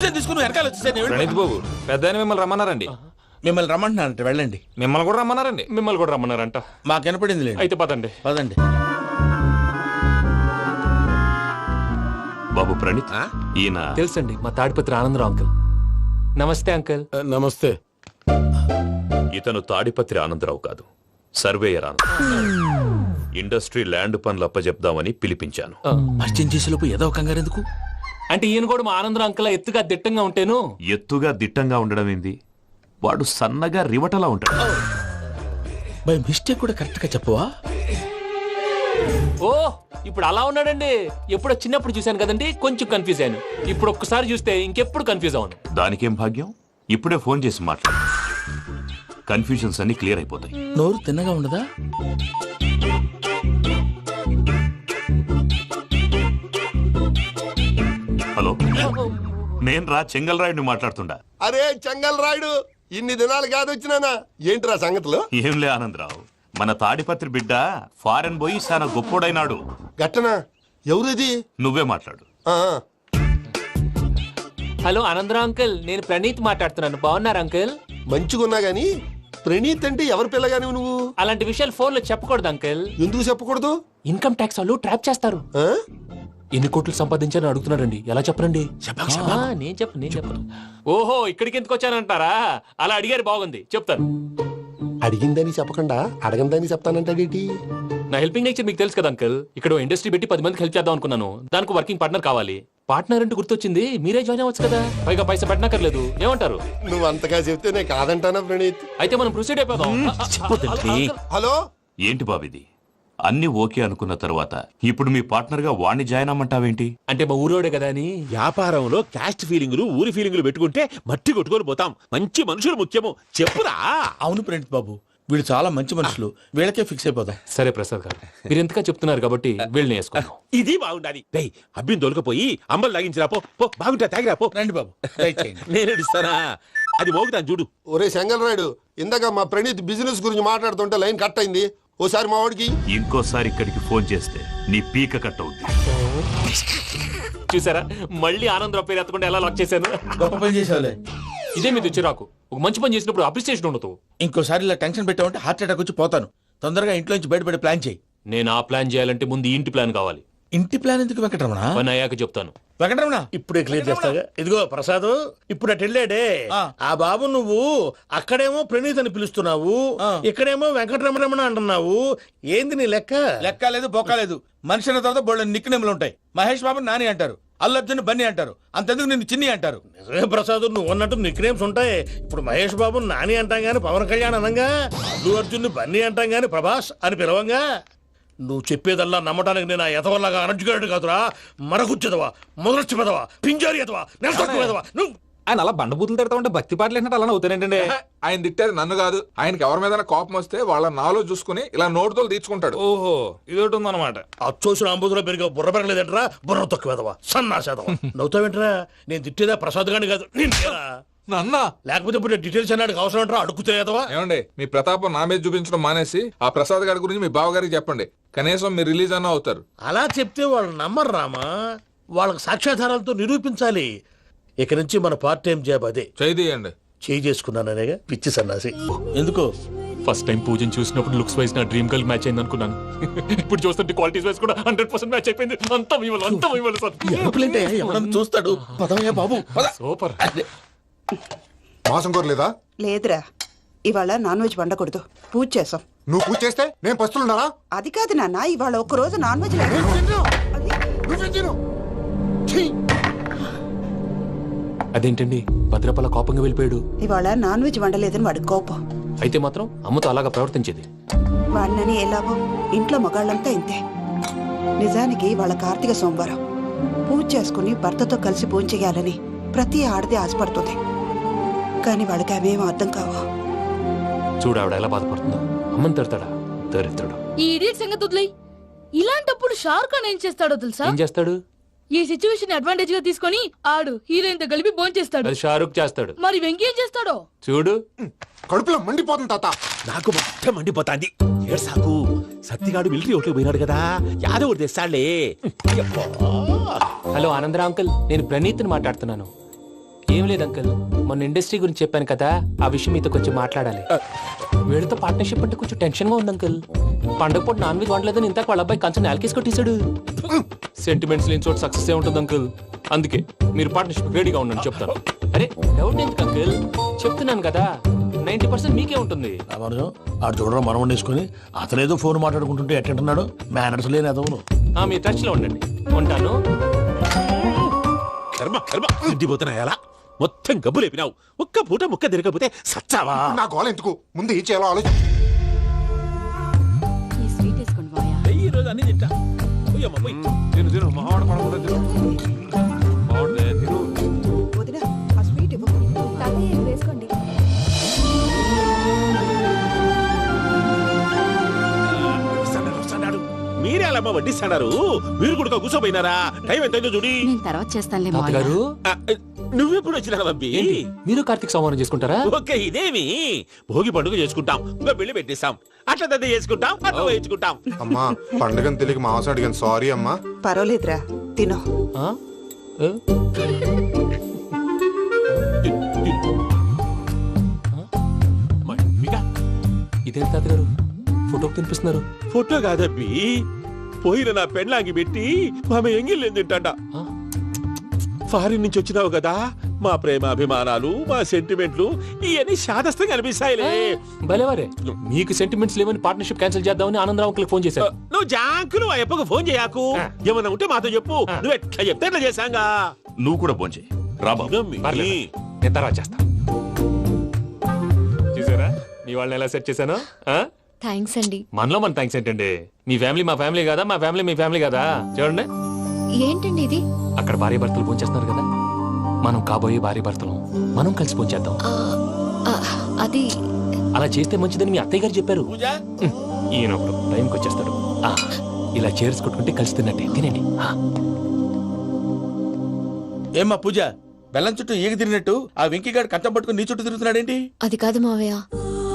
Rickshaw తీసుకుని వెనకాల వచ్చేసాను. ప్రణీత్ బాబు పెద్ద మిమ్మల్ని రమ్మన్నారండి. మిమ్మల్ని రమ్మంటున్నారంట, వెళ్ళండి. మిమ్మల్ని కూడా రమ్మన్నారండి. మిమ్మల్ని కూడా రమ్మన్నారంట. మాకు వినపడింది లేదు. అయితే పదండి. పదండి. బాబు ప్రణీత్, ఈయన తెలుసండి, మా తాడిపత్రి ఆనందరావు అంకుల్. నమస్తే అంకుల్. నమస్తే. ఇతను తాడిపత్రి ఆనందరావు కాదు, సర్వేయర్ ఆనందరావు. ఇండస్ట్రీ ల్యాండ్ పనులు అప్పచెప్దామని పిలిపించాను. పరిచయం చేసేలోపు ఏదో కంగారు ఎందుకు? అంటే ఈయన కూడా మా ఆనందరావు అంకుల్ ఎత్తుగా దిట్టంగా ఉంటేను. ఎత్తుగా దిట్టంగా ఉండడం ఏంది, వాడు సన్నగా రివటలా ఉంటాడు. బై మిస్టేక్ కూడా కరెక్ట్ గా చెప్పవా? ఓ ఇప్పుడు అలా ఉన్నాడండి. ఎప్పుడో చిన్నప్పుడు చూశాను కదండి, కొంచెం కన్ఫ్యూజ్ అయ్యాను. ఇప్పుడు ఒక్కసారి చూస్తే ఇంకెప్పుడు కన్ఫ్యూజ్ అవును. దానికేం భాగ్యం, ఇప్పుడే ఫోన్ చేసి మాట్లాడు. కన్ఫ్యూజన్స్ అన్ని క్లియర్ అయిపోతాయి. నోరు తిన్నగా ఉండదా? హలో, నేను రా చెంగల్ రాయుడిని మాట్లాడుతుండా. అరే చెంగల్ రాయుడు, ఇన్ని దినాలు కాదు వచ్చినానా? ఏంట్రా సంగతులు? ఏంలే ఆనందరావు, మన తాడిపత్రి బిడ్డ ఫారెన్ పోయి చాలా గొప్పోడైనాడు. గట్టనా? ఎవరిది? నువ్వే మాట్లాడు. హలో ఆనందరావు అంకుల్, నేను ప్రణీత్ మాట్లాడుతున్నాను. బాగున్నారు అంకుల్? మంచిగున్నా గాని ప్రణీత్ అంటే ఎవరి పిల్లగాని నువ్వు? అలాంటి విషయాలు ఫోన్ లో చెప్పకూడదు అంకుల్. ఎందుకు చెప్పకూడదు? ఇన్కమ్ ట్యాక్స్ వాళ్ళు ట్రాప్ చేస్తారు. ఆ? ఎన్ని కోట్లు సంపాదించాలని అడుగుతున్నారండి. ఎలా చెప్పరండి? నేను చెప్పను. ఓహో, ఇక్కడికి ఎందుకు వచ్చానంటారా? అలా అడిగారు, బాగుంది, చెప్తాను. అడిగిందని చెప్పకుండా అడగందని చెప్తానంటాడేటి? నా హెల్పింగ్ నేచర్ మీకు తెలుసు కదా అంకుల్. ఇక్కడ ఇండస్ట్రీ పెట్టి 10 మందికి హెల్ప్ చేద్దాం అనుకున్నాను. దానికి వర్కింగ్ పార్ట్నర్ కావాలి. పార్ట్నర్ అంటే గుర్తొచ్చింది, మీరే జాయిన్ అవ్వచ్చు కదా. పైగా పైసా పెట్టనక్కర్లేదు. ఏమంటారు? నువ్వు అంతగా చెప్తేనే కాదంటానా ప్రణీత్? అయితే మనం ప్రొసీడ్ అయిపోదాం. హలో, ఏంటి బాబిది? అన్ని ఓకే అనుకున్న తర్వాత ఇప్పుడు మీ పార్ట్నర్ గా వాణ్ణి జాయిన్ అమ్మంటావేంటి? అంటే మా ఊరోడే కదా అని. వ్యాపారంలో క్యాస్ట్ ఫీలింగులు, ఊరి ఫీలింగులు పెట్టుకుంటే మట్టి కొట్టుకొని పోతాం. మంచి మనుషులు ముఖ్యము. చెప్పురా. అవును ప్రణీత్ బాబు, వీళ్ళు చాలా మంచి మనుషులు. వీళ్ళకే ఫిక్స్ అయిపోదాం. సరే ప్రసాద్ గారు, మీరు ఎంతగా చెప్తున్నారు కాబట్టి వీళ్ళని వేసుకుందాం. ఇది బాగుండాలి. రేయ్, అబ్బిని దొలకపోయి అంబలు లాగించిరా. పో పో, బాగుంటా, తాగిరా పో. రండి బాబు, దయచేయండి. నేను ఇస్తానా? అది మోగుతాను చూడు. ఒరే చెంగల్ రాయుడు, ఇందాక మా ప్రణీత్ బిజినెస్ గురించి మాట్లాడుతుంటే లైన్ కట్ అయింది. ఓసారి మా వాడికి ఇంకోసారి ఇక్కడికి ఫోన్ చేస్తే నీ పీక కట్ అవుద్ది. చూసారా, మళ్ళీ ఆనందరావు పేరు ఎత్తకుండా ఎలా లాక్ చేశాను. గొప్ప పని చేసేవాళ్ళే. ఇదే మీద చిరాకు. ఒక మంచి పని చేసినప్పుడు అప్రిసియేషన్ ఉండదు. ఇంకోసారి ఇలా టెన్షన్ పెట్టామంటే హార్ట్ అటాక్ వచ్చి పోతాను. తొందరగా ఇంట్లో నుంచి బయటపడే ప్లాన్ చేయి. నేను ఆ ప్లాన్ చేయాలంటే ముందు ఈ ఇంటి ప్లాన్ కావాలి. ఇంటి ప్లాన్ ఎందుకు వెంకటరమణ? పని అయ్యాక చెప్తాను. వెంకటరమణ ఇప్పుడే క్లియర్ చేస్తాగా. ఇదిగో ప్రసాద్, ఇప్పుడు అటు వెళ్ళాడే ఆ బాబు, నువ్వు అక్కడేమో ప్రణీత్ అని పిలుస్తున్నావు, ఇక్కడేమో వెంకటరమణ అంటున్నావు. ఏంది నీ లెక్క? లెక్క లేదు, బొక్క లేదు. మనిషి అన్న తర్వాత బోళ్ళ నిక్నెములు ఉంటాయి. మహేష్ బాబు నాని అంటారు, అల్లర్జున్ బన్నీ అంటారు, అంతెందుకు నిన్ను చిన్ని అంటారు. నిజమే ప్రసాద్, నువ్వు అన్నట్టు నిక్నేమ్స్ ఉంటాయి. ఇప్పుడు మహేష్ బాబు నాని అంటాం గాని పవన్ కళ్యాణ్ అనంగా, అల్లు అర్జున్ బన్నీ అంటాం గాని ప్రభాస్ అని పిలవంగా. నువ్వు చెప్పేదల్లా నమ్మటానికి నేను ఆ ఎతవల్లాగా అనర్జుకేటెడ్ కాదురా. మరగుచ్చదవా, మొదలచ్చి పెదవా, పింజారి ఎదవా, నెలసొక్కు పెదవా. నువ్వు ఆయన అలా బండబూతులు తిడతా ఉంటే భక్తి పాటలు ఏంటంటే అలా అవుతానంటే. ఆయన తిట్టేది నన్ను కాదు, ఆయనకి ఎవరి మీద కోపం వస్తే వాళ్ళ నాలో చూసుకుని ఇలా నోటుతో తీర్చుకుంటాడు. ఓహో, ఇదొకటి ఉందన్నమాట. అచ్చోసిన అంబుధులో పెరిగే బుర్ర పెరగలేదంటరా. బుర్ర తొక్కువేదవా, సన్నాసేదవా. నవ్వుతావేంట్రా? నేను తిట్టేదా ప్రసాద్ గాని కాదు, నిన్నేరా. నన్నా? లేకపోతే ఇప్పుడు డీటెయిల్స్ అన్నాడు అవసరం అంటారా? అడుగుతాయేదవా. ఏమండి, మీ ప్రతాపం నా మీద చూపించడం మానేసి ఆ ప్రసాద్ గారి గురించి మీ బావగారికి చెప్పండి. కనీసం మీరు రిలీజ్ అన్న అవుతారు. అలా చెప్తే వాళ్ళు నమ్మరు రామా. వాళ్ళకి సాక్ష్యాధారాలతో నిరూపించాలి. ఇక నుంచి మన పార్ట్ టైం జాబ్ అదే. చేయండి. చేయి చేసుకున్నాననేగా పిచ్చి సన్నాసి. ఎందుకు? ఫస్ట్ టైం పూజను చూసినప్పుడు లుక్స్ వైజ్ నా డ్రీమ్ గర్ల్ మ్యాచ్ అయింది అనుకున్నాను. ఇప్పుడు చూస్తుంటే క్వాలిటీస్ వైజ్ కూడా 100% మ్యాచ్ అయిపోయింది. అంతా ఇవ్వాలి సార్. ఎవడన్నా చూస్తాడు. పదవయ్యా బాబు, పద. సూపర్. మాసం కోరలేదా? లేదురా, ఇవాళ నాన్ వెజ్ వండకూడదు. పూజ చేసాం. నువ్వు పూజ చేస్తే నేను పస్తులున్నారా? అది కాదు నాన్న, ఇవాళ ఒక్కరోజు నాన్ వెజ్ లేదు. అదేంటండి, భద్రపల కోపంగా వెళ్ళిపోయాడు. ఇవాళ నాన్ వెజ్ వండలేదని వాడి కోపం. అయితే మాత్రం అమ్మతో అలాగా ప్రవర్తించేది. వాడినని ఎలాగో ఇంట్లో మగాళ్ళంతా ఇంతే. నిజానికి వాళ్ళ కార్తీక సోమవారం పూజ చేసుకుని భర్తతో కలిసి పూజ చేయాలని ప్రతి ఆడది ఆశపడుతుంది. కానీ వాళ్ళకి అవేం అర్థం కావు. చూడు ఆవిడ ఎలా బాధపడుతుందో. అమ్మని తిడతాడా దరిద్రుడు. ఈ ఇడియట్ సంగతి వదిలేయ్. ఇలాంటప్పుడు షారుఖ్ ఖాన్ ఏం చేస్తాడో తెలుసా? ఏం చేస్తాడు? ఈ సిచ్యువేషన్ అడ్వాంటేజ్ గా తీసుకొని ఆడు హీరోయిన్ తో కలిపి బోన్ చేస్తాడు. అది షారుఖ్ చేస్తాడు. మరి వెంకీ ఏం చేస్తాడో చూడు. కడుపులో మండిపోతుంది తాత. నాకు మొత్తం మండిపోతాంది. ఏడ్సాకు, సత్తిగాడు మిలిటరీ ఒకటి పోయినాడు కదా, యాదవ్ ఒకటి తెస్తాడులే. హలో ఆనందరావు అంకుల్, నేను ప్రణీత్ని మాట్లాడుతున్నాను. ఏం లేదు అంకుల్ మొన్న ఇండస్ట్రీ గురించి చెప్పాను కదా ఆ విషయం మీతో కొంచెం మాట్లాడాలి. వీళ్ళతో పార్ట్నర్షిప్ అంటే కొంచెం టెన్షన్ గా ఉంది అంకుల్. పండగ పూట నాన్ వెజ్ వండలేదని ఇంతకు వాళ్ళ అబ్బాయి కంచెం నేలకేసి కొట్టేశాడు. సెంటిమెంట్స్ లేని చోట సక్సెస్ ఏ ఉంటుంది అంకుల్. అందుకే మీరు పార్ట్నర్షిప్ రెడీగా ఉండండి చెప్తాను. అరే డౌట్ ఎందుకు అంకుల్, చెప్తున్నాను కదా 90% మీకే ఉంటుంది. రామానుజం ఆడు చూడడం మనం వండేసుకుని అతనేదో ఫోన్ మాట్లాడుకుంటుంటే ఎట్టంటున్నాడు మేనర్స్ లేని అదవును. మీ టచ్ లో ఉండండి. ఉంటాను. కర్మ కర్మ ఇంటిపోతున్నా ఎలా మొత్తం గబ్బు లేపినావు. ఒక్క పూట ముక్క తిరగకపోతే సచ్చావా? నా గోల ఎందుకు ముందు ఏం చేయాలో ఆలోచన. ఈ రోజు అన్ని తింటా. పోయమ్మ, పోయ్. తిను తిను మావాడు పడకుండా తిను. మావాడిదే తిను. వదినా ఆ స్వీట్ ఇవ్వు. వేసుకోండి. వస్తాడు. మీరే అలా అమ్మ వడ్డిస్తాడారు. మీరు కూడా కూర్చోపోయినారా? టైం ఎంతైందో చూడి. నేను తర్వాత చేస్తానులే తాతగారు ఆ, నువ్వెప్పుడు వచ్చినా బంబి? ఏంటి మీరు కార్తీక్ సంహారం చేసుకుంటారా? ఓకే ఇదేమి భోగి పండుగ చేసుకుంటాం, ఇంకా పెళ్లి పెట్టేస్తాం, అట్లా దద్ద చేసుకుంటాం, అట్లా వేయించుకుంటాం. అమ్మా పండుగని తెలియక మాంసం అడిగాను సారీ అమ్మా. పర్వాలేదురా తినో. ఆ? ఏ? ఇదేంటి తాతగారు ఫోటోకి తినిపిస్తున్నారు? ఫోటో కాదబ్బి, పోయిన నా పెళ్ళాంగి పెట్టి ఆమె ఎంగిల్లేం తింటాడ. ఆ? ఫారిన్ నుంచి వచ్చినావు కదా, మా ప్రేమ అభిమానాలు మా సెంటిమెంట్లు ఇవన్నీ శాదస్తంగా అనిపిస్తాయిలే. భలేవారే, మీకు సెంటిమెంట్స్ లేవని పార్ట్నర్షిప్ క్యాన్సిల్ చేద్దామని ఆనందరావు అంకుల్ ఫోన్ చేశారు. నువ్వు జాంకులు ఆ ఎప్పకు ఫోన్ చేయకు. ఏమన్నా ఉంటే మాతో చెప్పు. నువ్వు ఎట్లా చెప్తే ఎట్లా చేశాంగా. నువ్వు కూడా ఫోన్ చేయి రాబాబు. ఇదమ్మి. పర్లేదు, నేను తర్వాత చేస్తా. చూసారా మీ వాళ్ళని ఎలా సెట్ చేశాను? థ్యాంక్స్ అండి. మనలో మన థ్యాంక్స్ ఏంటండి? మీ ఫ్యామిలీ మా ఫ్యామిలీ కదా, మా ఫ్యామిలీ మీ ఫ్యామిలీ కదా. చూడండి ఏంటండి ఇది? అక్కడ భార్య భర్తలు పోంచేస్తున్నారు కదా, మనం కాబోయే భార్య భర్తలు మనం కలిసి పోంచేద్దాం. అది అలా చేస్తే మంచిదని మీ అత్తయ్య గారు చెప్పారు. పూజ ఈయన ఒకడు టైంకి వచ్చేస్తాడు. ఇలా చేర్స్ కొట్టుకుంటే కలిసి తిన్నట్టే. తినండి. ఏమ్మా పూజ, బెల్లం చుట్టూ ఈగ తిరిగినట్టు ఆ వెంకీగాడు కంచం పట్టుకుని నీ చుట్టూ తిరుగుతున్నాడేంటి? అది కాదు మావయ్య,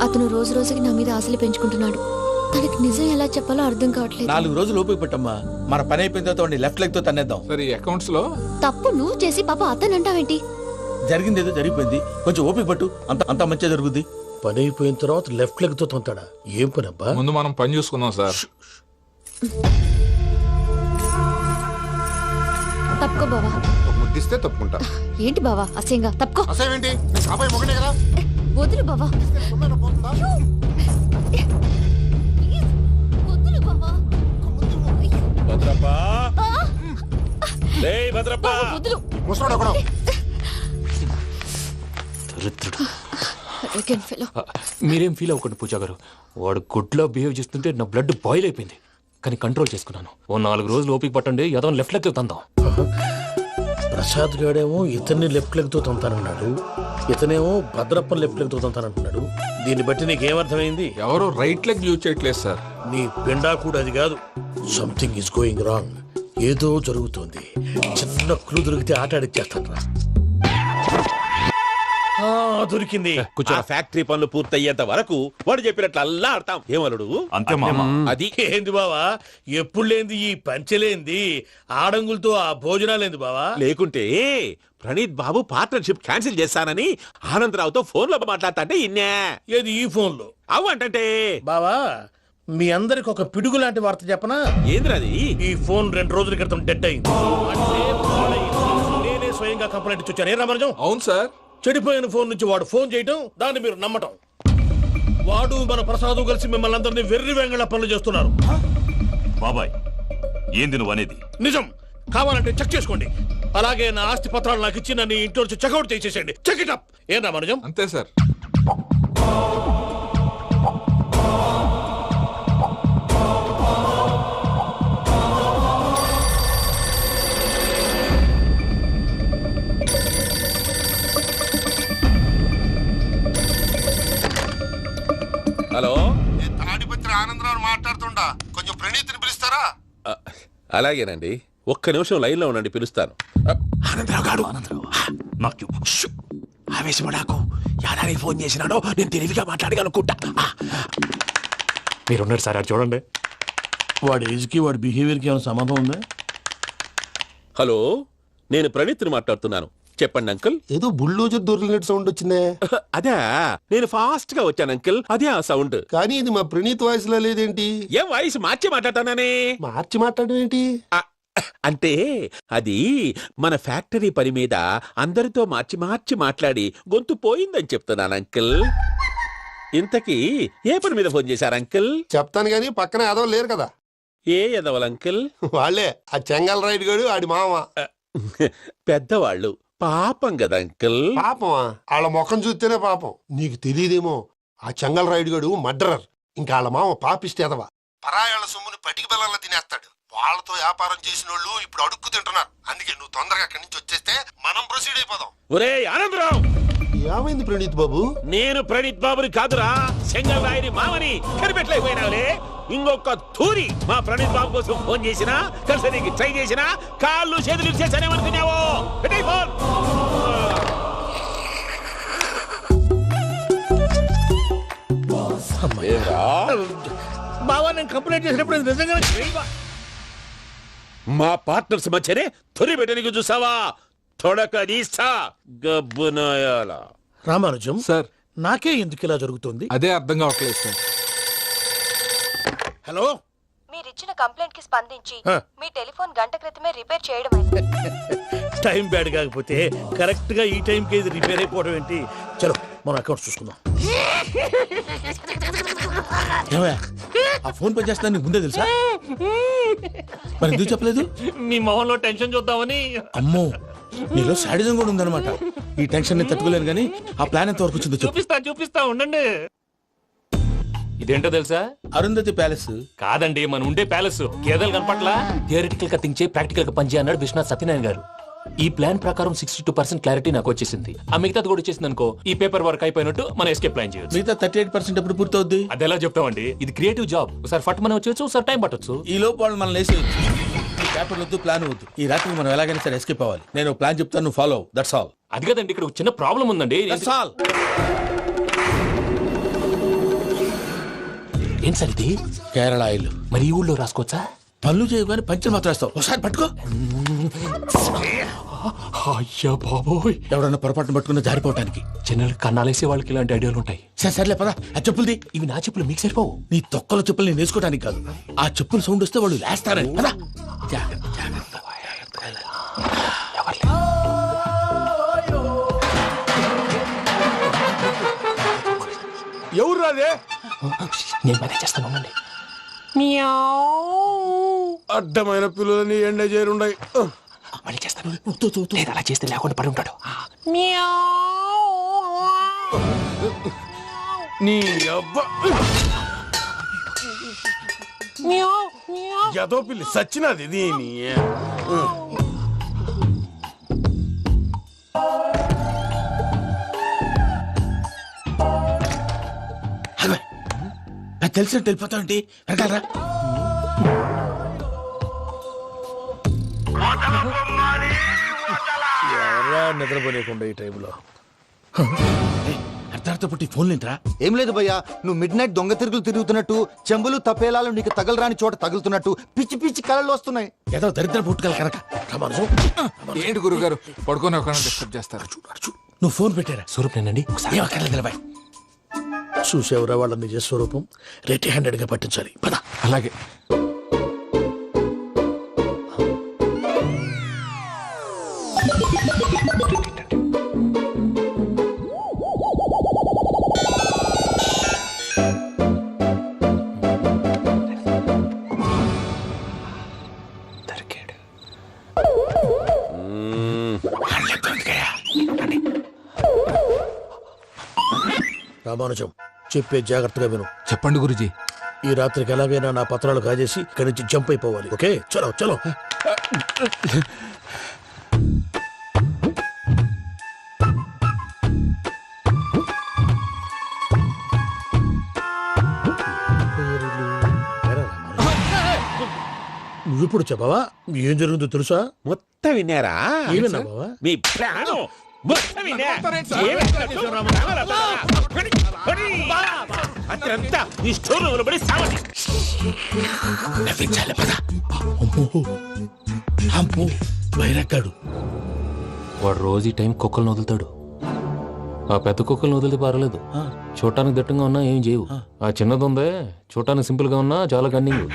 అతను రోజు రోజుకి నా మీద ఆశలు పెంచుకుంటున్నాడు. తనకి నిజం ఎలా చెప్పాలో అర్థం కావట్లేదు. 4 రోజులు ఓపిక పట్టమ్మా, మన పని అయిపోయిన తర్వాత వాడిని లెఫ్ట్ లెగ్ తో తన్నేద్దాం. సరే అకౌంట్స్ లో తప్పు నువ్వు చేసి పాప అతను అంటావేంటి? జరిగింది ఏదో జరిగిపోయింది, కొంచెం ఓపిక పట్టు, అంత మంచిగా జరుగుద్ది. పని అయిపోయిన తర్వాత లెఫ్ట్ లెగ్ తో తొంతాడా? ఏం పని అబ్బా? ముందు మనం పని చూసుకుందాం సార్. తప్పుకో బావా. ముద్దిస్తే తప్పుకుంటా. ఏంటి బావా అసహ్యంగా? తప్పుకో. అసేమేంటి కాబోయే మొగనే కదా. వదులు బావా. సొమ్మేనా పోతుందా? వదులు బావా. భద్రప్ప, రేయ్ భద్రప్ప. వదులు. ముసలోడు ఒకడు. Arrogant fellow. మీరేం ఫీల్ అవ్వకండి పూజా గారు. వాడు గుడ్లో బిహేవ్ చేస్తుంటే నా బ్లడ్ బాయిల్ అయిపోయింది, కానీ కంట్రోల్ చేసుకున్నాను. ఓ 4 రోజులు ఓపిక పట్టండి, ఏదో లెఫ్ట్ లెగ్ తందాం. ప్రసాద్ గాడేమో ఇతన్ని లెఫ్ట్ లెగ్ తో తొంతానన్నాడు, ఇతనేమో భద్రప్పని లెఫ్ట్ లెగ్ తో తొంతానంటున్నాడు. దీన్ని బట్టి నీకేమర్థమైంది? ఎవరు రైట్ లెగ్ యూజ్ చేయట్లేదు సార్. నీ పిండా కూడా అది కాదు. Something is going wrong. ఏదో జరుగుతోంది. చిన్న క్లూ దొరికితే ఆట ఆడిచ్చేస్తాను రా. దొరికింది. ఆ ఫ్యాక్టరీ పనులు పూర్తయ్యేంత వరకు వాడు చెప్పినట్లు అల్లా ఆడతాం. ఏమలుడు అంతే మామ. అది ఏంది బావా, ఎప్పుడు లేంది ఈ పంచలేంది, ఆడంగులతో ఆ భోజనాలేంది బావా? లేకుంటే ప్రణీత్ బాబు పార్ట్నర్షిప్ క్యాన్సిల్ చేస్తానని ఆనందరావుతో ఫోన్ లో మాట్లాడతాంటే ఇన్నే. ఏది ఈ ఫోన్ లో? అవు అంటే బావా, మీ అందరికి ఒక పిడుగు లాంటి వార్త చెప్పనా? ఏంద్రది? ఈ ఫోన్ 2 రోజుల క్రితం డెడ్ అయింది. అంటే పాడైంది. నేనే స్వయంగా కంప్లైంట్ ఇచ్చి వచ్చాను. ఏ రామరాజం? అవును సార్. చెడిపోయిన ఫోన్ నుంచి వాడు ఫోన్ చేయటం, దాన్ని మీరు నమ్మటం. వాడు మన ప్రసాదు కలిసి మిమ్మల్ని అందరినీ వెర్రి వెంగళ పనులు చేస్తున్నారు. బాబాయ్ ఏంది నువ్వు అనేది? నిజం. కావాలంటే చెక్ చేసుకోండి. అలాగే నా ఆస్తి పత్రాలు నాకు ఇచ్చి నన్ను ఇంట్లో నుంచి చెక్అౌట్ చేసేసండి. Check it up. ఏం రామరాజం? అంతే సార్. హలో, నేను తాడిపత్రి ఆనందరావు మాట్లాడుతుండా, కొంచెం ప్రణీతిని పిలుస్తారా? అలాగేనండి, ఒక్క నిమిషం లైన్ లో ఉండండి, పిలుస్తాను. ఆనందరావు గాడు నాకు ఆవేశపడాకు. యాదానికి ఫోన్ చేసినాడో నేను తెలివిగా మాట్లాడగలనుకుంటా. మీరున్నారు సార్, అది చూడండి. వాడి ఏజ్ కి వాడి బిహేవియర్ కి ఏమైనా సంబంధం ఉందా? హలో, నేను ప్రణీత్ని మాట్లాడుతున్నాను. చెప్పండి అంకుల్. ఏదో బుల్డోజర్ దొరికినట్టు సౌండ్ వచ్చిందే. అదే నేను ఫాస్ట్ గా వచ్చాను అంకుల్, అదే ఆ సౌండ్. కానీ ఇది మా ప్రణీత్ వాయిస్ లో లేదేంటి? ఏం వాయిస్ మార్చి మాట్లాడతానని? మార్చి మాట్లాడడం ఏంటి? అంటే అది మన ఫ్యాక్టరీ పని మీద అందరితో మార్చి మార్చి మాట్లాడి గొంతు పోయిందని చెప్తున్నాను అంకుల్. ఇంతకీ ఏ పని మీద ఫోన్ చేశారు అంకుల్? చెప్తాను గానీ పక్కన ఏదో లేరు కదా. ఏ ఎదవలు అంకుల్? వాళ్ళే ఆ చెంగల్ రైడ్ గడు ఆడి మామ. పెద్దవాళ్ళు పాపం కదా అంకుల్. పాపమా? వాళ్ళ ముఖం చూస్తేనే పాపం. నీకు తెలియదేమో, ఆ చెంగల్ రైడ్ గడు మర్డరర్. ఇంకా వాళ్ళ మామ పాపిస్తేదవా. పరాయాళ్ళ సొమ్ముని పటికి బెల్లంలో తినేస్తాడు. వాళ్ళతో వ్యాపారం చేసిన వాళ్ళు ఇప్పుడు అడుక్కు తింటున్నారు. అందుకే నువ్వు తొందరగా అక్కడి నుంచి వచ్చేస్తే మనం ప్రొసీడ్ అయిపోదాం. ఒరే ఆనందరావు, ఏమైంది ప్రణీత్ బాబు? నేను ప్రణీత్ బాబుని కాదురా, చెంగల్ రాయని మామని కనిపెట్టలేకపోయినావులే. ఇంకొక తూరి మా ప్రణీత్ బాబు కోసం ఫోన్ చేసినా, కలిసి ట్రై చేసినా కాళ్ళు చేతులు చేశానేమనుకున్నావో. బావా నేను కంప్లైంట్ చేసినప్పుడు ఇది నిజంగానే చేయవా? మా పార్ట్నర్స్ మధ్యనే తొలి పెట్టడానికి చూసావా? తొడక నీస్తా గబ్బునాయాల. రామానుజం సార్ నాకే ఎందుకు ఇలా జరుగుతుంది? అదే అర్థం కావట్లేదు సార్. హలో, మీరిచ్చిన కంప్లైంట్ కి స్పందించి ఆ. మీ టెలిఫోన్ గంట క్రితమే రిపేర్ చేయడం టైం బ్యాడ్ కాకపోతే కరెక్ట్ గా ఈ టైంకి ఇది రిపేర్ అయిపోవడం ఏంటి? చలో మన అకౌంట్ చూసుకుందాం. ఏమయ్య, ఆ ఫోన్ పని చేస్తా నీకు ముందే తెలుసా? మరి ఎందుకు చెప్పలేదు? మీ మొహంలో టెన్షన్ చూద్దామని. అమ్మో, నీలో శాడిజం కూడా ఉందన్నమాట. ఈ టెన్షన్ ని తట్టుకోలేను కానీ ఆ ప్లాన్ ఎంత వరకు వచ్చిందో చెప్పు. చూపిస్తా ఉండండి. ఇదేంటో తెలుసా? అరుంధతి ప్యాలెస్ కాదండి, మన ఉండే ప్యాలెస్. గేదెలు కనపట్లా? థియరిటికల్ గా థింక్ చేయి, ప్రాక్టికల్ గా పనిచేయ అన్నాడు విశ్వనాథ్ సత్యనారాయణ గారు. ఈ ప్లాన్ ప్రకారం 62% క్లారిటీ నాకు వచ్చేసింది. ఆ మిగతాది కూడా వచ్చేసింది అనుకో, ఈ పేపర్ వర్క్ అయిపోయినట్టు మనం ఎస్కేప్ ప్లాన్ చేయొచ్చు. మిగతా 38% ఎప్పుడు పూర్తవుద్ది? అది ఎలా చెప్తామండి? ఇది క్రియేటివ్ జాబ్. ఒకసారి ఫట్ మనం వచ్చేయచ్చు, ఒకసారి టైం పట్టొచ్చు. ఈ లోపు వాళ్ళు మనం లేసేయచ్చు. ఈ పేపర్ వద్దు, ప్లాన్ వద్దు. ఈ రాత్రి మనం ఎలాగైనా సరే ఎస్కేప్ అవ్వాలి. నేను ప్లాన్ చెప్తాను, నువ్వు ఫాలో. That's all. అది కదండి, ఇక్కడ ఒక చిన్న ప్రాబ్లం ఉందండి. That's all. ఏం సార్ ఇది? కేరళ ఆయిల్. మరి ఈ ఊళ్ళో రాసుకోవచ్చా? పనులు చేయవు కానీ పంచర్ మాత్రం వేస్తావు. ఒకసారి పట్టుకో. అయ్యా బాబోయ్, ఎవడన్నా పొరపాటున పట్టుకున్న జారిపోవటానికి. జనరల్ కన్నాలేసే వాళ్ళకి ఇలాంటి ఐడియాలు ఉంటాయి. సర్లే పదా, ఆ చెప్పులది. ఇవి నా చెప్పులు, మీకు సరిపోవు. నీ తొక్కల చెప్పులు నేను వేసుకోవడానికి కాదు, ఆ చెప్పులు సౌండ్ వస్తే వాళ్ళు లేస్తారని. పదా. ఎవరు రాదే? నేను మేనేజ్ చేస్తాను, ఉండండి. అడ్డమైన పిల్లలని ఎండ చేరుండయి. మళ్ళీ చేస్తాను. లేదు, అలా చేస్తే లేకుండా పడి ఉంటాడు. నీ అబ్బా ఎదో పిల్లి సచ్చినది దీని. నాకు తెలిసినట్టు వెళ్ళిపోతావంటి. వెనకాలరా. ఎవరా నిద్రపోలేకుండా ఈ టైంలో? అర్ధార్థ పుట్టి ఫోన్ లేంట్రా. ఏం లేదు భయ్యా, నువ్వు మిడ్ నైట్ దొంగ తిరుగులు తిరుగుతున్నట్టు, చెంబులు తపేలాలు నీకు తగలరాని చోట తగులుతున్నట్టు పిచ్చి పిచ్చి కళలు వస్తున్నాయి. ఏదో దరిద్ర పుట్టుకల కనుక. ఏంటి గురుగారు పడుకొని ఒక డిస్టర్బ్ చేస్తారు? నువ్వు ఫోన్ పెట్టారా? స్వరూప్ నేనండి. ఒకసారి నిలబాయ్. చూసేవరా వాళ్ళ నిజ స్వరూపం. రెట్టి హ్యాండెడ్ గా పట్టించాలి. పద. అలాగే. రామానుజం, చెప్పే జాగ్రత్తగా విను. చెప్పండి గురుజీ. ఈ రాత్రికి ఎలాగైనా నా పత్రాలు కాజేసి ఇక్కడి నుంచి జంప్ అయిపోవాలి. ఓకే, చలో చలో. నువ్విప్పుడు చెప్పవా ఏం జరుగుతుందో తెలుసా? మొత్తం విన్నారా? ఏమన్నా బావా? మీ ప్రాణం మొత్తం విన్నా? అదంతా నీ స్టోర్ రూమ్ లో పడి సావండి. నవ్వించాలి. పద. అమ్మో అమ్మో, వైరక్కాడు. వాడు రోజు ఈ టైం కుక్కలను వదులుతాడు. ఆ పెద్ద కుక్కలను వదిలితే పర్లేదు, చూడటానికి దట్టంగా ఉన్నా ఏం చేయవు. ఆ చిన్నది ఉందే, చూడటానికి సింపుల్ గా ఉన్నా చాలా కన్నింగ్.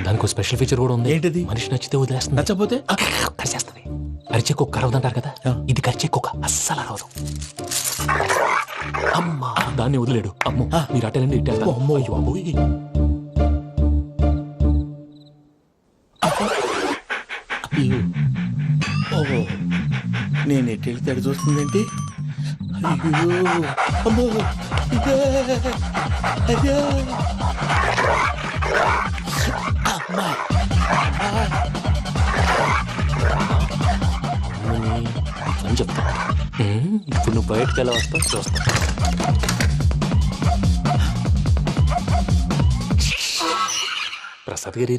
దానికి స్పెషల్ ఫీచర్ కూడా ఉంది. ఏంటిది? మనిషి నచ్చితే వదిలేస్తుంది, నచ్చపోతే కరిచేస్తుంది. అరిచే కుక్క అరవదంటారు కదా, ఇది కరిచే కుక్క అస్సలు అరవదు. అమ్మా, దాన్ని వదిలేడు. అమ్మో, మీరు అటెండి ఇట్టే. అమ్మో, అయ్యో అమ్మోయ్. ఓహో, నేను ఎటు వెళ్తే అటు చూస్తుందేంటి? అయ్యో అమ్మో, అయ్యో అమ్మా. అని చెప్తా. ఇప్పుడు నువ్వు బయటకు ఎలా వస్తావు చూస్తా. ప్రసాద్ గారి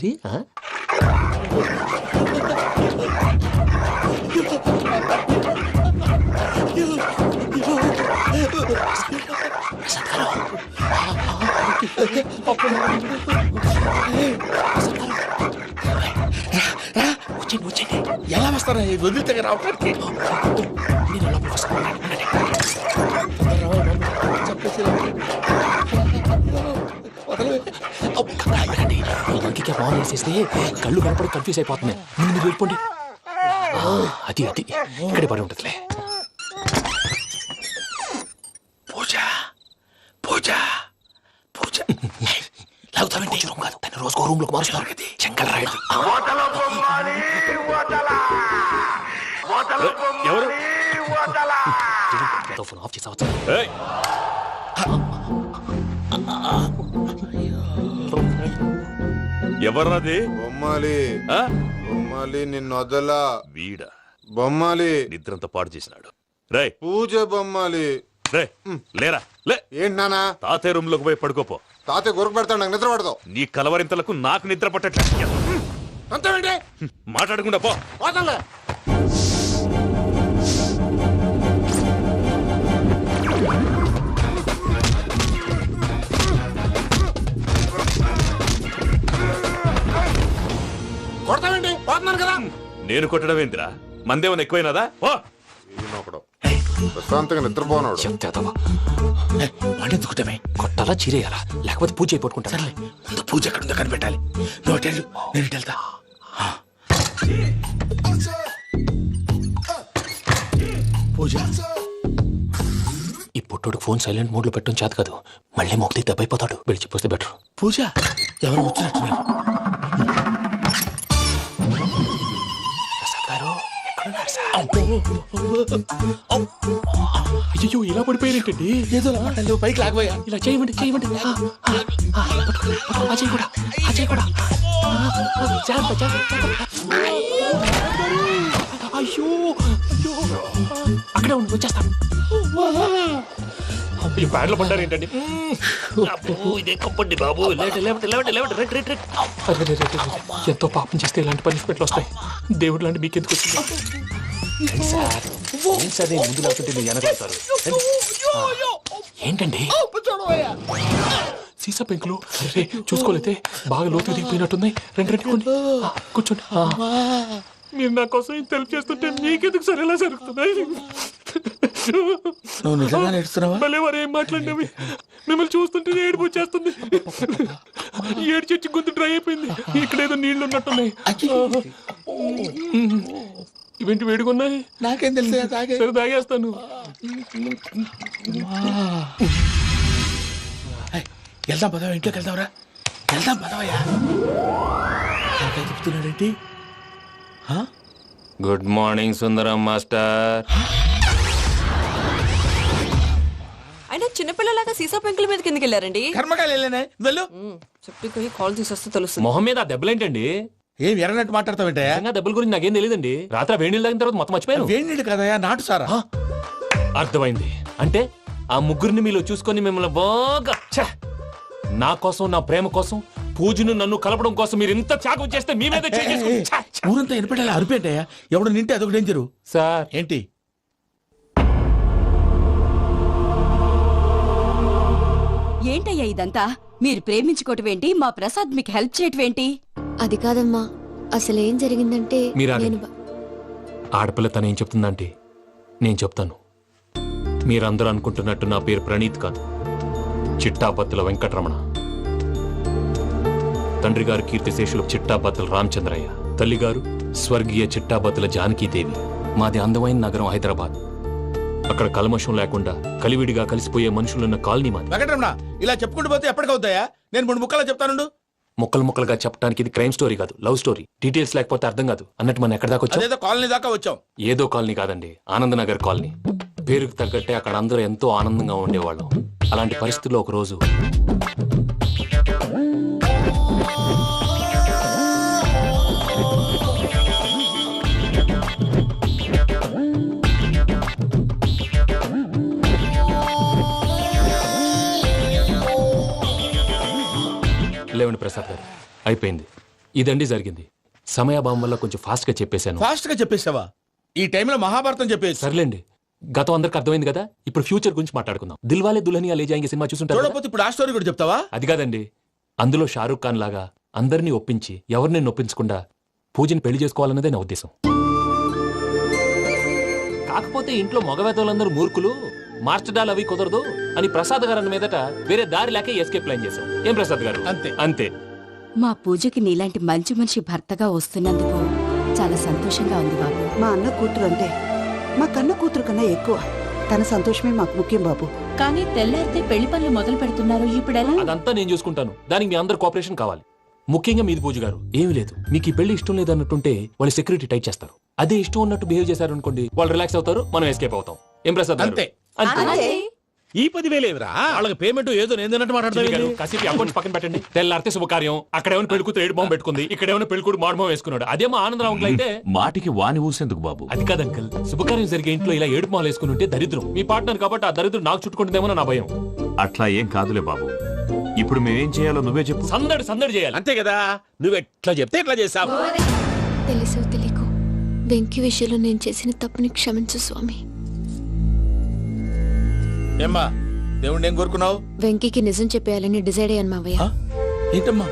వచ్చేయండి. ఎలా వస్తారా వదిలితే రావడానికి? బాగా వేసేస్తే కళ్ళు కనపడి కన్ఫ్యూజ్ అయిపోతున్నాయి. మీరు వెళ్ళిపోండి. అది అది ఇక్కడే పడి ఉంటుందిలే. పూజ పూజ పూజ లాగుతామంటే రూమ్ కాదు, తన రోజుకో రూమ్ లోకి మారుస్తున్నారు కదా. శంకర్ రాయుడు ఎవరు ఫోన్ ఆఫ్ చేసావచ్చు. ఎవర్రాది? బొమ్మాలి బొమ్మాలి నిన్ను వదలా. వీడ బొమ్మాలి నిద్రంతా పాడు చేసినాడు. రే పూజ బొమ్మాలి. రే లేరా లే. ఏంటి నానా? తాతయ్య రూమ్ లోకి పోయి పడుకోపో. తాతయ్య గురకు పెడతాడు, నాకు నిద్ర పడతావు. నీ కలవరింతలకు నాకు నిద్ర పట్టట్లేదు. అంతేంటి? మాట్లాడకుండా పో. పోతాలే. కొడతావేంటి? పోతున్నాను కదా. నేను కొట్టడం ఏంటిరా? మందేమన్నా ఎక్కువైనదా? ఓ ఒకడు ప్రశాంతంగా నిద్రపోనాడు. వాడెందుకుంటామే? కొట్టాలా చీరేయాలా లేకపోతే పూజ అయిపోట్టుకుంటా. సర్లే, ముందు పూజ ఎక్కడ ఉందో కనిపెట్టాలి. నువ్వు అటెండు, నేను ఇటు వెళ్తా. పూజ ఈ పుట్టోడు ఫోన్ సైలెంట్ మోడ్ లో పెట్టడం చేత కాదు. మళ్ళీ మొక్కి దెబ్బైపోతాడు. వెళ్ళి చెప్పొస్తే బెటర్. పూజ ఎవరు వచ్చినట్టున్నారు? అయ్యో ఇలా పడిపోయినట్టండి. ఏదో నువ్వు పైకి లాగబోయా. ఇలా చేయమండి చేయమండి. అజయ్ కూడా అజయ్ కూడా అయ్యో అక్కడే ఉండి వచ్చేస్తాను. ఈ బ్యాడ్లో పడ్డారు ఏంటండి? ఇదే కప్పండి బాబు. ఎంతో పాపం చేస్తే ఇలాంటి పనిష్మెంట్లు వస్తాయి. దేవుడు లాంటి మీకెందుకు వచ్చింది? అదే ముందు లేకుంటే మీరు వెనకాడతారు. ఏంటండి సీసా పెంకులు? అరే చూసుకోలేతే బాగా లోతు దిగిపోయినట్టున్నాయి. రెండు కూర్చోండి. మీరు నా కోసం ఇంత హెల్ప్ చేస్తుంటే మీకెందుకు సరే ఎలా జరుగుతున్నాయి? నువ్వు నిజంగా నేర్చుతున్నావా? భలే వారు ఏం మాట్లాడినవి. మిమ్మల్ని చూస్తుంటే ఏడుపు వచ్చేస్తుంది. ఏడు చెట్టు గొంతు డ్రై అయిపోయింది. ఇక్కడ ఏదో నీళ్లు ఉన్నట్టున్నాయి. ఇవేంటి వేడుకున్నాయి? నాకేం తెలుసు, సరే తాగేస్తాను. వెళ్దాం పదవా, ఇంట్లోకి వెళ్దాంరా. వెళ్దాం పదవయ్యా. చెప్తున్నాడేంటి? గుడ్ మార్నింగ్ సుందరం మాస్టర్. అయినా చిన్నపిల్లలాగా సీసా పెంకుల మీద కిందకి వెళ్ళారండి. కర్మకాయలు వెళ్ళానే వెళ్ళు. చెప్పి కాల్ తీసేస్తే తెలుస్తుంది. మొహం మీద ఆ దెబ్బలేంటండి? ఏం ఎర్రనట్టు మాట్లాడతావేంటా? దెబ్బల గురించి నాకేం తెలియదండి. రాత్రి వేడి నీళ్ళు తాగిన తర్వాత మొత్తం మర్చిపోయాను. వేడి నీళ్ళు కదయా, నాటు సారా. అర్థమైంది. అంటే ఆ ముగ్గురిని మీలో చూసుకొని మిమ్మల్ని బాగా నా కోసం, నా ప్రేమ కోసం, పూజను నన్ను కలపడం కోసం మీరు ఇంత త్యాగం చేస్తే మీ మీద ఊరంతా ఎనపెట్టాలి అరిపేంటయ్యా. ఎవడు నింటే అదొక డేంజరు. సార్ ఏంటి? ఏంటయ్యా ఇదంతా? మీరు ప్రేమించుకోవటం ఏంటి? మా ప్రసాద్ మీకు హెల్ప్ చేయటం ఏంటి? అది కాదమ్మా, అసలు ఏం జరిగిందంటే మీరు నేను ఆడపిల్ల తనేం చెప్తుందంటే నేను చెప్తాను. మీరందరూ అనుకుంటున్నట్టు నా పేరు ప్రణీత్ కాదు, చిట్టాపత్తుల వెంకటరమణ. తండ్రి గారు కీర్తిశేషులు చిట్టాపత్తుల రామచంద్రయ్య, తల్లిగారు స్వర్గీయ చిట్టాపత్తుల జానకీదేవి. మాది అందమైన నగరం హైదరాబాద్. అక్కడ కల్మషం లేకుండా కలివిడిగా కలిసిపోయే మనుషులున్న కాలనీ మాది. వెంకటరమణ, ఇలా చెప్పుకుంటూ పోతే ఎప్పటికవుతాయా? నేను 3 ముక్కలా చెప్తాను. ముక్కలు ముక్కలుగా చెప్పడానికి ఇది క్రైమ్ స్టోరీ కాదు, లవ్ స్టోరీ. డీటెయిల్స్ లేకపోతే అర్థం కాదు. అన్నట్టు మనం ఎక్కడ దాకా వచ్చాం? ఏదో కాలనీ దాకా వచ్చాం. ఏదో కాలనీ కాదండి, ఆనందనగర్ కాలనీ. పేరుకు తగ్గట్టే అక్కడ అందరూ ఎంతో ఆనందంగా ఉండేవాళ్ళం. అలాంటి పరిస్థితుల్లో ఒక రోజు లేవండి ప్రసాద్ గారు, అయిపోయింది. ఇదండి జరిగింది. సమయాభావం వల్ల కొంచెం ఫాస్ట్ గా చెప్పేశాను. ఫాస్ట్ గా చెప్పేసావా? ఈ టైంలో మహాభారతం చెప్పేసి. సర్లేండి, గతం అందరికి అర్థమైంది కదా. ఇప్పుడు ఫ్యూచర్ గురించి మాట్లాడుకుందాం. దిల్వాలే దుల్హనియా లే జాయేంగే సినిమా చూసుంటారు. చూడకపోతే ఇప్పుడు ఆ స్టోరీ కూడా చెప్తావా? అది కాదండి, అందులో షారూక్ ఖాన్ లాగా అందరినీ ఒప్పించి ఎవరిని నొప్పించకుండా పూజని పెళ్లి చేసుకోవాలన్నదే నా ఉద్దేశం. కాకపోతే ఇంట్లో మగవేతలందరూ మూర్ఖులు, మార్చడాలు అవి కుదరదు అని ప్రసాద్ గారు అన్న మీదట వేరే దారి లేక ఎస్కేప్ ప్లాన్ చేశాం. ఏం ప్రసాద్ గారు? అంతే అంతే. మా పూజకి నీలాంటి మంచి మనిషి భర్తగా వస్తున్నందుకు చాలా సంతోషంగా ఉంది బాబు. మా అన్న కూతురు అంటే మా కన్న కూతురు కన్నా ఎక్కువ. తన సంతోషమే మాకు ముఖ్యం బాబు. కానీ తెల్లారితే పెళ్లి పనులు మొదలు పెడుతున్నారు, ఇప్పుడెలా? అదంతా నేను చూసుకుంటాను. దానికి మీ అందరు కోఆపరేషన్ కావాలి. ముఖ్యంగా మీది పూజ గారు. ఏమీ లేదు, మీకు ఈ పెళ్లి ఇష్టం లేదు అన్నట్టుంటే వాళ్ళు సెక్యూరిటీ టైట్ చేస్తారు. అదే ఇష్టం ఉన్నట్టు బిహేవ్ చేశారు అనుకోండి, వాళ్ళు రిలాక్స్ అవుతారు, మనం ఎస్కేప్ అవుతాం. ఏం ప్రసాద్ గారు? అంతే. అంతే. ఈ 10,000 ఏమిరా? వాళ్ళకి పేమెంట్ ఏదో నేను మాట్లాడతాను. కాసేపు అకౌంట్స్ పక్కన పెట్టండి. తెల్లారితే శుభకార్యం. అక్కడేమైనా పెళ్లి కూతురు ఏడు బాంబు పెట్టుకుంది, ఇక్కడేమైనా పెళ్లి కూతురు మాడు బాంబు వేసుకున్నాడు. అదేమో ఆనందరావు అయితే మాటికి వాని ఊసేందుకు బాబు? అది కాదు అంకల్, శుభకార్యం జరిగే ఇంట్లో ఇలా ఏడు మాలు వేసుకుని ఉంటే దరిద్రం. మీ పార్ట్నర్ కాబట్టి ఆ దరిద్రం నాకు చుట్టుకుంటుందేమో నా భయం. అట్లా ఏం కాదులే బాబు. ఇప్పుడు మేమేం చేయాలో నువ్వే చెప్పు. సందడి సందడి చేయాలి. అంతే కదా, నువ్వు ఎట్లా చెప్తే ఎట్లా చేసావు. తెలుసో తెలియకో వెంకీ విషయంలో నేను చేసిన తప్పుని క్షమించు స్వామి. ఏమ్మా, దేవుణ్ణి ఏం కోరుకున్నావు? వెంకీకి నిజం చెప్పేయాలని డిసైడ్ అయ్యాను మావయ్య. ఏంటమ్మా,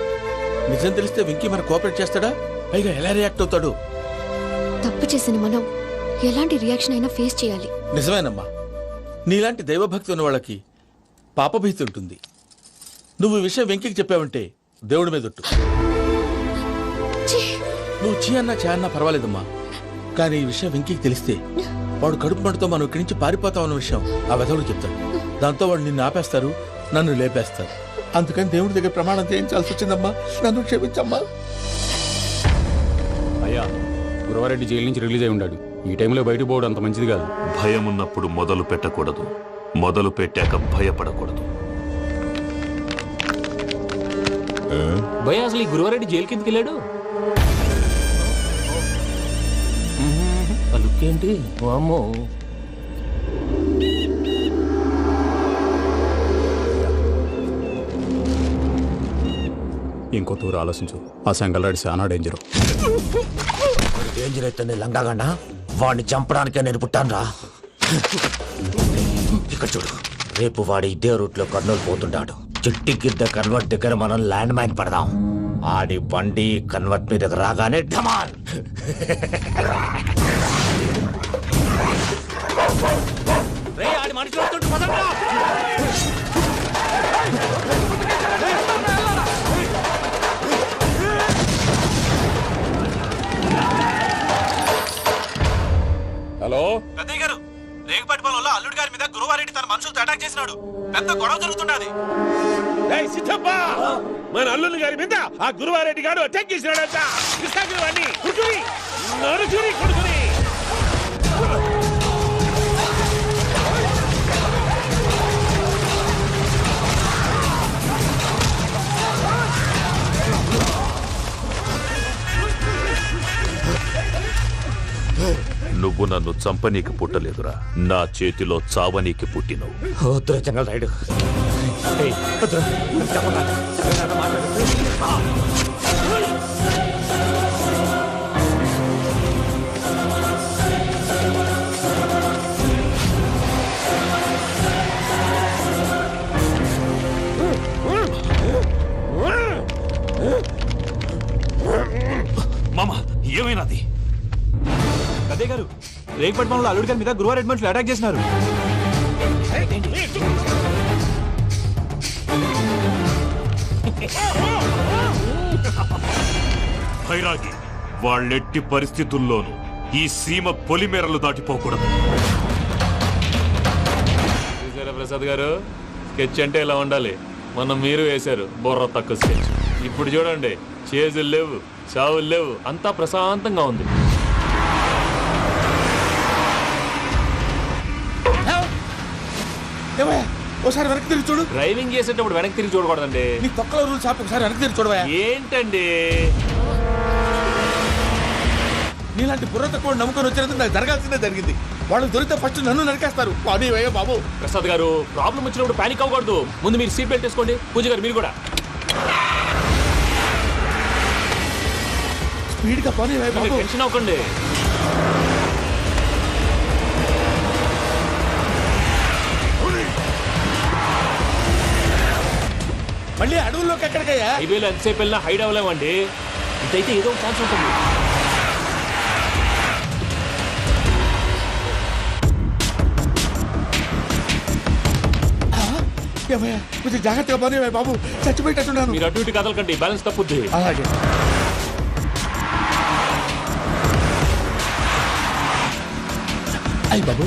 నిజం తెలిస్తే వెంకీ మన కోఆపరేట్ చేస్తాడా? పైగా ఎలా రియాక్ట్ అవుతాడు? తప్పు చేసిన మనం ఎలాంటి రియాక్షన్ అయినా ఫేస్ చేయాలి. నిజమేనమ్మా, నీలాంటి దైవభక్తి ఉన్న వాళ్ళకి పాపభీతి ఉంటుంది. నువ్వు ఈ విషయం వెంకీకి చెప్పావంటే దేవుడి మీద ఒట్టు. నువ్వు చీ అన్నా చే అన్నా పర్వాలేదమ్మా, కానీ ఈ విషయం వెంకీకి తెలిస్తే వాడు కడుపు మంటతో మనం ఇక్కడి నుంచి పారిపోతాం అన్న విషయం ఆ వెధవుడు చెప్తాడు. దాంతో వాడు నిన్ను ఆపేస్తారు, నన్ను లేపేస్తారు. అందుకని దేవుడి దగ్గర ప్రమాణం చేయించాల్సి వచ్చిందమ్మా. నన్ను క్షమించమ్మా. అయ్యా, గురవారెడ్డి జైలు నుంచి రిలీజ్ అయి ఉన్నాడు. ఈ టైంలో బయటకు పోవడం అంత మంచిది కాదు. భయం ఉన్నప్పుడు మొదలు పెట్టకూడదు, మొదలు పెట్టాక భయపడకూడదు. భయ అసలు ఈ గురువారెడ్డి జైలు కిందకి వెళ్ళాడు. అలుకేంటి వామ్మో. ఇంకో తూరు ఆలోచించు. ఆ సంగల్రాడి చాలా డేంజర్. డేంజర్ అయితే లంగాగండా వాడిని చంపడానికే నేను పుట్టాను రా. ఇక్కడ చూడు, రేపు వాడి ఇదే రూట్ లో కర్నూలు పోతుంటాడు. చిట్టి గిద్ద కన్వర్ట్ దగ్గర మనం ల్యాండ్ మైన్ పడదాం. ఆడి బండి కన్వర్ట్ మీద రాగానే ఢమాల్. ఆడి మనుషులు వస్తుంటే పదండ్రా. హలో పెద్దయ్య గారు, రేగుపాటి పొలంలో అల్లుడి గారి మీద గురువారెడ్డి తన మనుషులతో అటాక్ చేసినాడు. పెద్ద గొడవ జరుగుతున్నది. మన అల్లుని గారి మీద ఆ గురువారెడ్డి గారు అటాక్ చేసినాడంట. కృష్ణాగిరి కుడుకుని నరుచుని కుడుకుని. నువ్వు నన్ను చంపనీకి పుట్టలేదురా, నా చేతిలో చావనీకి పుట్టినవు. జంగల్ రైడ్. మామ, ఏమైనాది? అదే గారు, రేగుపట్టి మనలో అల్లుడి గారి మీద గురువారెడ్డి మనుషులు అటాక్ చేసినారు. భైరాగి, వాళ్ళెట్టి పరిస్థితుల్లోనూ ఈ సీమ పొలిమేరలు దాటిపోకూడదు. చూసారా ప్రసాద్ గారు, స్కెచ్ అంటే ఇలా ఉండాలి. మనం మీరు వేశారు బుర్ర తక్కువ స్కెచ్. ఇప్పుడు చూడండి, చేజులు లేవు, చావులు లేవు, అంతా ప్రశాంతంగా ఉంది. ఒకసారి వెనక్కి తిరిగి చూడు. డ్రైవింగ్ చేసేటప్పుడు వెనక్కి తిరిగి చూడకూడదండి. నీ తొక్కలో రూల్స్ ఆపు, ఒకసారి వెనక్కి తిరిగి చూడవా. ఏంటండి నీలాంటి బుర్ర తక్కువ నమ్ముకొని వచ్చినందుకు నాకు జరగాల్సిందే జరిగింది. వాళ్ళు దొరికితే ఫస్ట్ నన్ను నరికేస్తారు. అది వయ్యా బాబు. ప్రసాద్ గారు, ప్రాబ్లం వచ్చినప్పుడు పానిక్ అవ్వకూడదు. ముందు మీరు సీట్ బెల్ట్ వేసుకోండి. పూజ గారు మీరు కూడా స్పీడ్ గా పని బాబు. టెన్షన్ అవ్వకండి. మళ్ళీ అడవుల్లోకి ఎక్కడికయ్యా? హైవేలో ఎంతసేపు వెళ్ళినా హైడ్ అవ్వలేమండి. ఇదైతే ఏదో ఒక ఛాన్స్ ఉంటుంది. కొంచెం జాగ్రత్తగా పని బాబు, చచ్చిపోయేటట్టున్నాను. మీరు అటు ఇటు కదలకండి, బ్యాలెన్స్ తప్పుద్ది. అలాగే. అయ్యి బాబు,